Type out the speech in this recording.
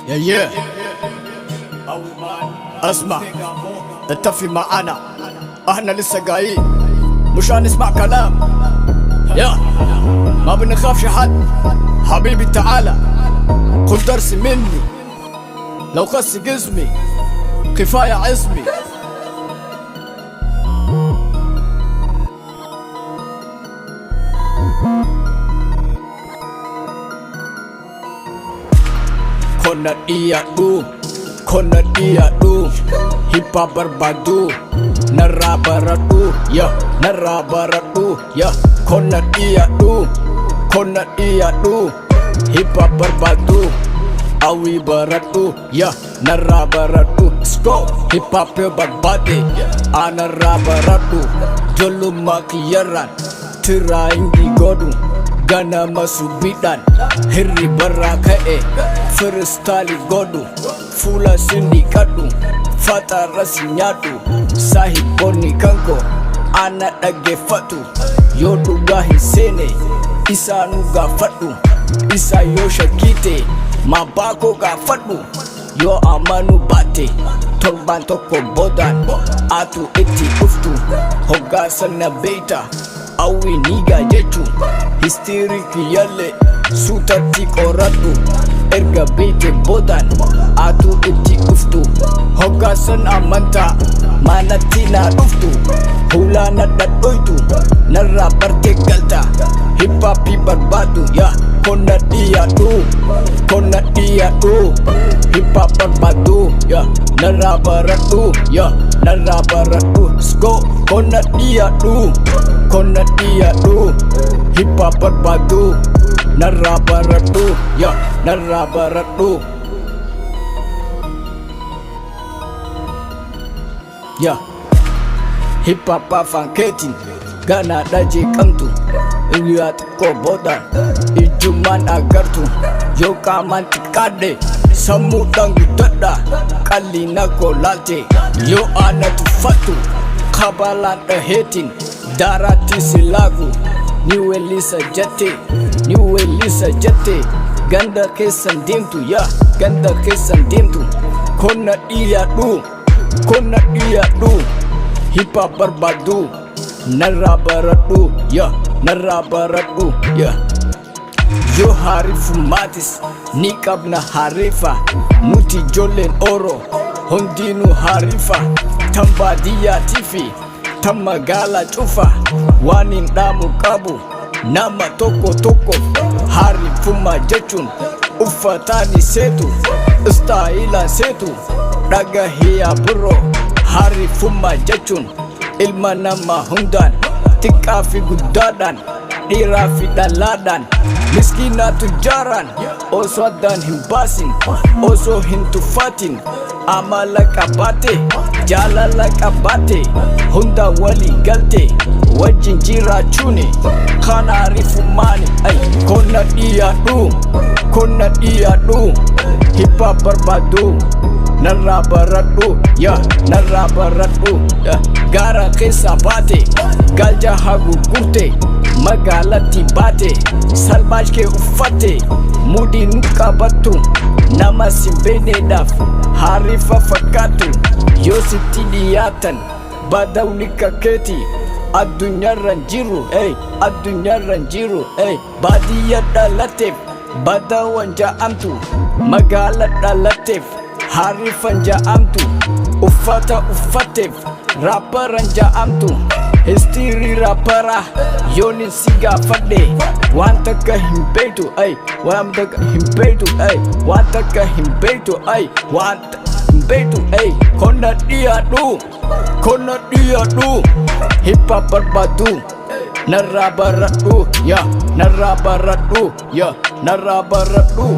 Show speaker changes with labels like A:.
A: يا اسمع، اتفق معانا، احنا لسه جايين مش هنسمع كلام. يا ما بنخافش حد حبيبي، تعالى خد درس مني، لو خس جسمي كفاية عزمي. Konan iya du hip hop berbadu nara baratu ya nara baratu ya. Konan iya du hip hop berbadu awi baratu ya nara baratu. Sko hip hop berbadi anara baratu jolu makiyaran teraing di godu gana masubidan hiri barakae firstali godu fula sindikatu fata rasinyatu sahib boni kanko ana dage fatu yodu gahi sene isa nuga fatu isa yo shakite mabako ga fatu yo amanu bate tolban toko bodan atu eti uftu hoga sana beta awi niga jechu hysteriki yalle sutati koratu erga bete bodan atu eti uftu hoga san amanta manatina uftu hula nadat oitu narra parte galta hip hop berbatu ya. Kona dia du hip hop berbatu ya narra baratu ya narra baratu. Sko kona dia du hip hop berbatu narra baratu ya narra baratu ya. Hip hop fanketin gana daje kantu lihat ko bodan ijuman agartu yo kaman tikade samu dangu dada kalina ko lalte yo anatu fatu kabalan hetin darati silagu niwe lisa jate ganda kesan dimtu ya ganda kesan dimtu. Kona iya du hip hop berbadu narra baratu ya narra baratu ya. Yo harifu matis nikab na harifa nuti jolen oro hondinu harifa tambadia tifi tamagala chufa wanin damu kabu nama toko harifu majechun ufatani setu stailan setu daga hiya bro harifu majechun ilma nama hundan tikafi gudadan dirafi daladan miskina tujaran oso dan himbasin oso hintufatin amalaka bate jalalaka bate hunda wali galte wajin jira chune kana rifumani ay. Kona dia du hip hop berbadu narra baratu ya narra baratu ya. Gara kesa bate galja hagu kurte magalati bate salbaj ke ufate mudi nuka batu nama simbene daf harifa fakatu yositi diyatan badau nikaketi adunya ranjiru badiyat dalatif badawan jaamtu magalat dalatif harifan jaamtu ufatif raparan jaamtu histiri rapara yonin siga fade wanta ka himbetu ay wanta ka himbetu ay wanta ka himbetu ay wanta himbetu ay. Kona dia du hip hop berbatu narra baratu ya narra baratu ya narra baratu.